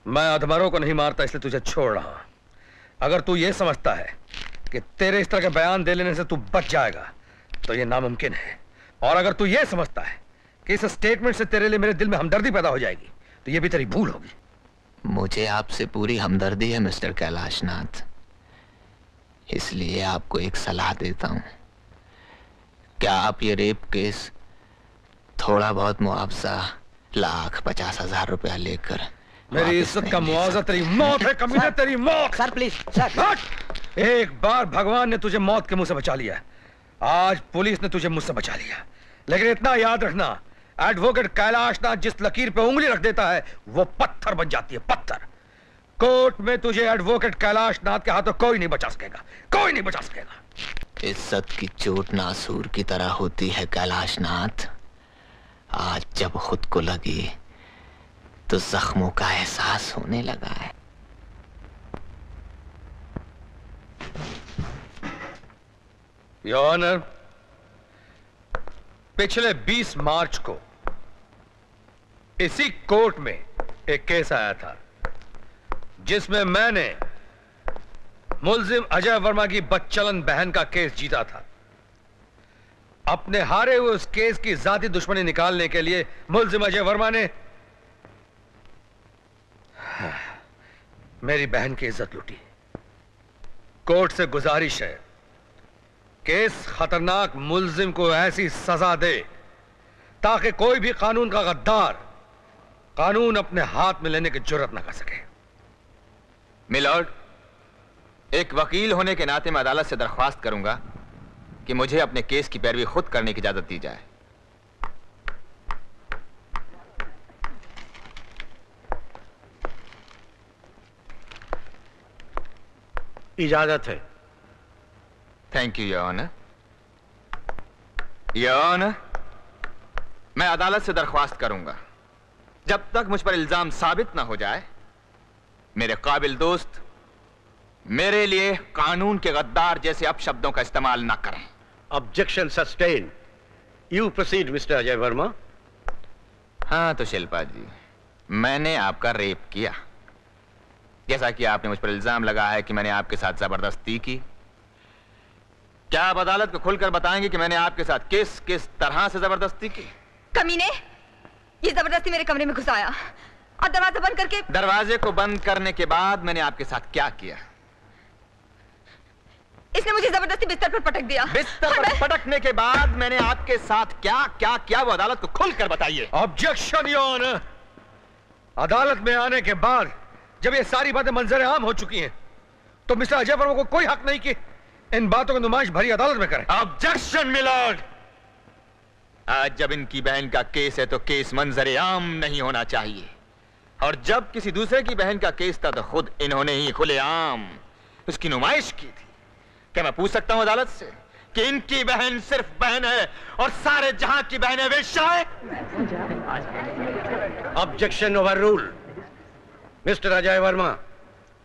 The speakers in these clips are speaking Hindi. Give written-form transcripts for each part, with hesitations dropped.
मैं अधमरों को नहीं मारता, इसलिए तुझे छोड़ रहा हूं। अगर तू ये समझता है कि तेरे इस तरह के बयान दे लेने से तू बच जाएगा तो ये नामुमकिन है। और अगर तू ये समझता है कि इस स्टेटमेंट से तेरे लिए मेरे दिल में हमदर्दी पैदा हो जाएगी तो ये भी तेरी भूल होगी। मुझे आपसे पूरी हमदर्दी है मिस्टर कैलाशनाथ, इसलिए आपको एक सलाह देता हूं। क्या आप ये रेप केस थोड़ा बहुत मुआवजा $1,50,000 लेकर मेरी इज्जत का मुआवजा तेरी मौत है कमीने, तेरी मौत। Sir please sir. एक बार भगवान ने तुझे मौत के मुंह से बचा लिया, आज पुलिस ने तुझे मुझसे बचा लिया। लेकिन इतना याद रखना, एडवोकेट कैलाशनाथ जिस लकीर पे उंगली रख देता है वो पत्थर बन जाती है, पत्थर। कोर्ट में तुझे एडवोकेट कैलाशनाथ के हाथों कोई नहीं बचा सकेगा, कोई नहीं बचा सकेगा। इज्जत की चोट नासूर की तरह होती है कैलाशनाथ। आज जब खुद को लगी तो जख्मों का एहसास होने लगा है। योर ऑनर, पिछले 20 मार्च को इसी कोर्ट में एक केस आया था जिसमें मैंने मुल्जिम अजय वर्मा की बदचलन बहन का केस जीता था। अपने हारे हुए उस केस की जाती दुश्मनी निकालने के लिए मुल्जिम अजय वर्मा ने मेरी बहन की इज्जत लूटी। कोर्ट से गुजारिश है कि इस खतरनाक मुल्जिम को ऐसी सजा दे ताकि कोई भी कानून का गद्दार कानून अपने हाथ में लेने की जुर्रत न कर सके। मिलॉर्ड, एक वकील होने के नाते मैं अदालत से दरख्वास्त करूंगा कि मुझे अपने केस की पैरवी खुद करने की इजाजत दी जाए। इजाजत है। Thank you your honour. Your honour, मैं अदालत से दरख्वास्त करूंगा जब तक मुझ पर इल्जाम साबित ना हो जाए मेरे काबिल दोस्त मेरे लिए कानून के गद्दार जैसे अपशब्दों का इस्तेमाल ना करें। Objection sustain. You proceed mister Ajay Verma. हाँ तो शिल्पा जी, मैंने आपका रेप किया, जैसा कि आपने मुझ पर इल्जाम लगा है कि मैंने आपके साथ जबरदस्ती की। क्या आप अदालत को खुलकर बताएंगे कि मैंने आपके साथ किस किस तरह से जबरदस्ती की? कमीने, ये जबरदस्ती मेरे कमरे में घुसाया और दरवाजा बंद करके। दरवाजे को बंद करने के बाद मैंने आपके साथ क्या किया? इसने मुझे जबरदस्ती बिस्तर पर पटक दिया। बिस्तर पर पटकने के बाद मैंने आपके साथ क्या क्या किया वो अदालत को खुलकर बताइए। Objection your honour. अदालत में आने के बाद जब ये सारी बातें मंजर आम हो चुकी हैं तो मिस्टर अजय वर्मा को कोई हक नहीं कि इन बातों की नुमाइश भरी अदालत में करें। Objection my lord. आज जब इनकी बहन का केस है तो केस मंजर आम नहीं होना चाहिए, और जब किसी दूसरे की बहन का केस था तो खुद इन्होंने ही खुलेआम उसकी नुमाइश की थी। क्या मैं पूछ सकता हूं अदालत से कि इनकी बहन सिर्फ बहन है और सारे जहां की बहनें वेश्या है? Objection over rule. Mister Ajay Verma,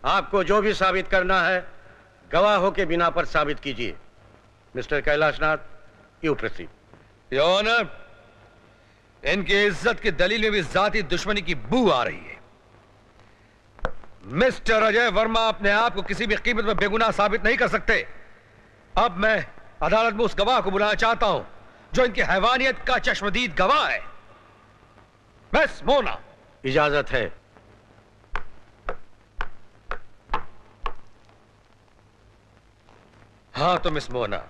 आपको जो भी साबित करना है गवाहों के बिना पर साबित कीजिए। Mister Kailashnath, you proceed. Your honour, इनकी इज्जत की दलील में भी जाती दुश्मनी की बू आ रही है। मिस्टर अजय वर्मा अपने आप को किसी भी कीमत में बेगुनाह साबित नहीं कर सकते। अब मैं अदालत में उस गवाह को बुलाना चाहता हूं जो इनकी हैवानियत का चश्मदीद गवाह है, मिस मोना। इजाजत है। हाँ तो मिस मोना,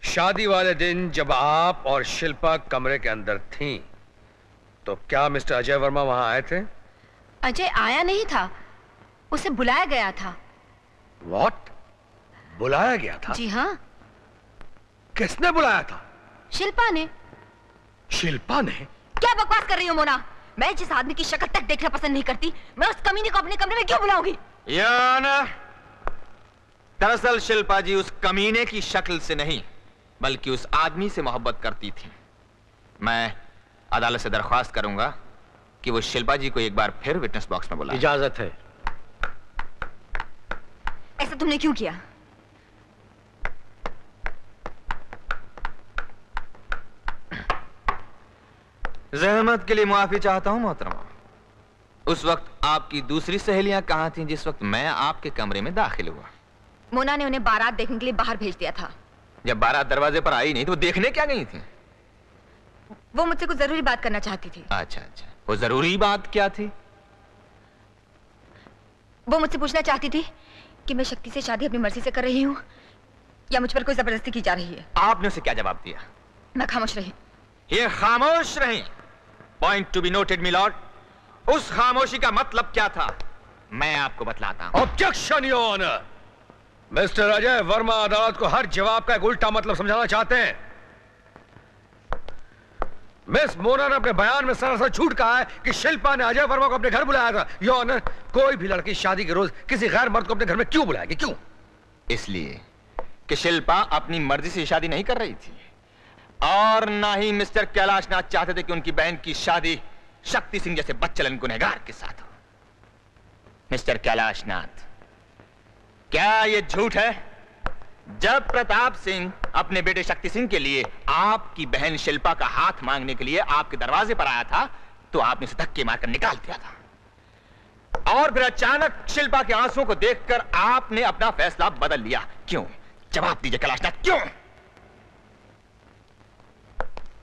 शादी वाले दिन जब आप और शिल्पा कमरे के अंदर थीं, तो क्या मिस्टर अजय वर्मा वहां आए थे? अजय आया नहीं था, उसे बुलाया गया था। What? बुलाया गया था? जी हाँ। किसने बुलाया था? शिल्पा ने। शिल्पा ने? क्या बकवास कर रही हो मोना? मैं जिस आदमी की शक्ल तक देखना पसंद नहीं करती, मैं उस कमीने को अपने कमरे में क्यों बुलाऊंगी? दरअसल शिल्पा जी उस कमीने की शक्ल से नहीं बल्कि उस आदमी से मोहब्बत करती थी। मैं अदालत से दरख्वास्त करूंगा कि वो शिल्पा जी को एक बार फिर विटनेस बॉक्स में बुलाए। इजाजत है। ऐसा तुमने क्यों किया? जहमत के लिए मुआफी चाहता हूं मोहतरमा। उस वक्त आपकी दूसरी सहेलियां कहाँ थीं जिस वक्त मैं आपके कमरे में दाखिल हुआ? मोना ने उन्हें बारात देखने के लिए बाहर भेज दिया था। जब बारात दरवाजे पर आई नहीं तो वो देखने क्या गई थी? वो मुझसे कुछ जरूरी बात करना चाहती थी। अच्छा अच्छा, वो जरूरी बात क्या थी? वो मुझसे पूछना चाहती थी कि मैं शक्ति से शादी अपनी मर्जी से कर रही हूँ या मुझ पर कोई जबरदस्ती की जा रही है। आपने उसे क्या जवाब दिया? मैं खामोश रही। ये खामोश रही। Point to be noted my lord. उस खामोशी का मतलब क्या था मैं आपको बतलाता हूं। Objection your honour. Mister Ajay Verma अदालत को हर जवाब का एक उल्टा मतलब समझाना चाहते हैं। मिस मोना ने अपने बयान में सरासर झूठ कहा है कि शिल्पा ने अजय वर्मा को अपने घर बुलाया था। योर ऑनर, कोई भी लड़की शादी के रोज किसी गैर मर्द को अपने घर में क्यों बुलाएगी? क्यों? इसलिए कि शिल्पा अपनी मर्जी से शादी नहीं कर रही थी और ना ही मिस्टर कैलाशनाथ चाहते थे कि उनकी बहन की शादी शक्ति सिंह जैसे बच्चलन गुनहगार के साथ हो। मिस्टर कैलाशनाथ, क्या यह झूठ है? जब प्रताप सिंह अपने बेटे शक्ति सिंह के लिए आपकी बहन शिल्पा का हाथ मांगने के लिए आपके दरवाजे पर आया था तो आपने उसे धक्के मारकर निकाल दिया था और फिर अचानक शिल्पा के आंसुओं को देखकर आपने अपना फैसला बदल लिया। क्यों? जवाब दीजिए कैलाशनाथ, क्यों?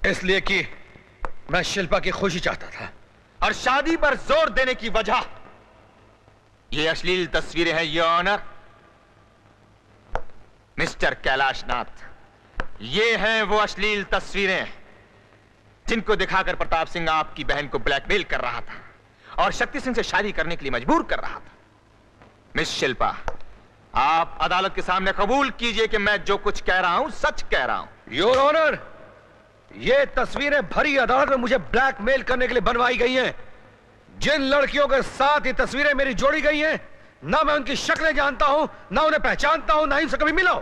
इसलिए कि मैं शिल्पा की खुशी चाहता था। और शादी पर जोर देने की वजह ये अश्लील तस्वीरें हैं योर ऑनर। मिस्टर कैलाशनाथ, ये हैं वो अश्लील तस्वीरें जिनको दिखाकर प्रताप सिंह आपकी बहन को ब्लैकमेल कर रहा था और शक्ति सिंह से शादी करने के लिए मजबूर कर रहा था। मिस शिल्पा, आप अदालत के सामने कबूल कीजिए कि मैं जो कुछ कह रहा हूं सच कह रहा हूं। योर ऑनर, ये तस्वीरें भरी अदालत में मुझे ब्लैकमेल करने के लिए बनवाई गई हैं। जिन लड़कियों के साथ ये तस्वीरें मेरी जोड़ी गई हैं, ना मैं उनकी शक्लें जानता हूं, ना उन्हें पहचानता हूं, ना ही उनसे कभी मिला हूं।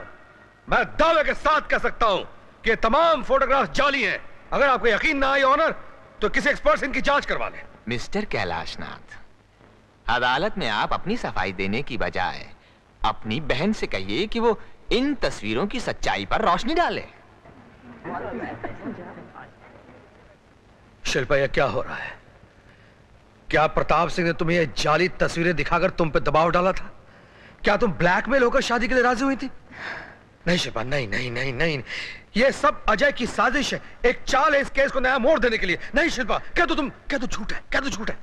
मैं दावे के साथ कह सकता हूं कि तमाम फोटोग्राफ जाली हैं। अगर आपको यकीन ना आए ऑनर, तो किसी एक्सपर्ट से इनकी जांच करवा लें। मिस्टर कैलाशनाथ, अदालत में आप अपनी सफाई देने की बजाय अपनी बहन से कहिए कि वो इन तस्वीरों की सच्चाई पर रोशनी डाले। शिल्पा, यह क्या हो रहा है? क्या प्रताप सिंह ने तुम्हें यह जाली तस्वीरें दिखाकर तुम पे दबाव डाला था? क्या तुम ब्लैकमेल होकर शादी के लिए राजी हुई थी? नहीं शिल्पा, नहीं नहीं नहीं नहीं, यह सब अजय की साजिश है, एक चाल है इस केस को नया मोड़ देने के लिए। नहीं शिल्पा, क्या तो झूठ है, क्या तो झूठ है।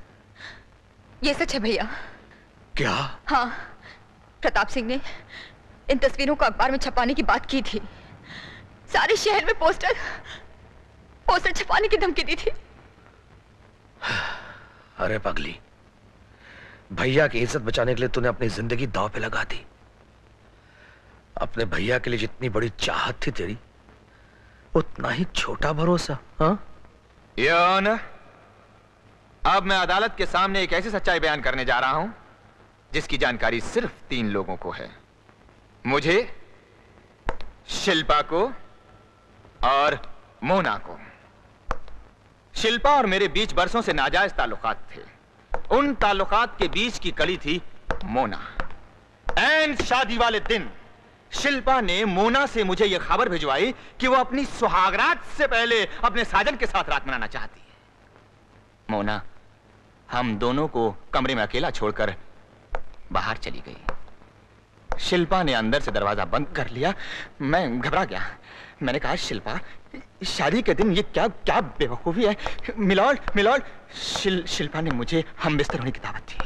ये सच है भैया। क्या? हाँ, प्रताप सिंह ने इन तस्वीरों को अखबार में छपाने की बात की थी। सारे शहर में पोस्टर छपाने की धमकी दी थी। अरे पगली, भैया की इज्जत बचाने के लिए तूने अपनी जिंदगी दांव पे लगा दी। अपने भैया के लिए जितनी बड़ी चाहत थी तेरी, उतना ही छोटा भरोसा। हाँ योर ऑनर, अब मैं अदालत के सामने एक ऐसी सच्चाई बयान करने जा रहा हूं जिसकी जानकारी सिर्फ 3 लोगों को है, मुझे, शिल्पा को और मोना को। शिल्पा और मेरे बीच बरसों से नाजायज ताल्लुकात थे। उन ताल्लुकात के बीच की कड़ी थी मोना। एंड शादी वाले दिन शिल्पा ने मोना से मुझे यह खबर भिजवाई कि वो अपनी सुहागरात से पहले अपने साजन के साथ रात मनाना चाहती है। मोना हम दोनों को कमरे में अकेला छोड़कर बाहर चली गई। शिल्पा ने अंदर से दरवाजा बंद कर लिया। मैं घबरा गया। मैंने कहा, शिल्पा, शादी के दिन ये क्या बेवकूफी है। मिलॉर्ड, शिल्पा ने मुझे हम बिस्तर होने की दावत दी।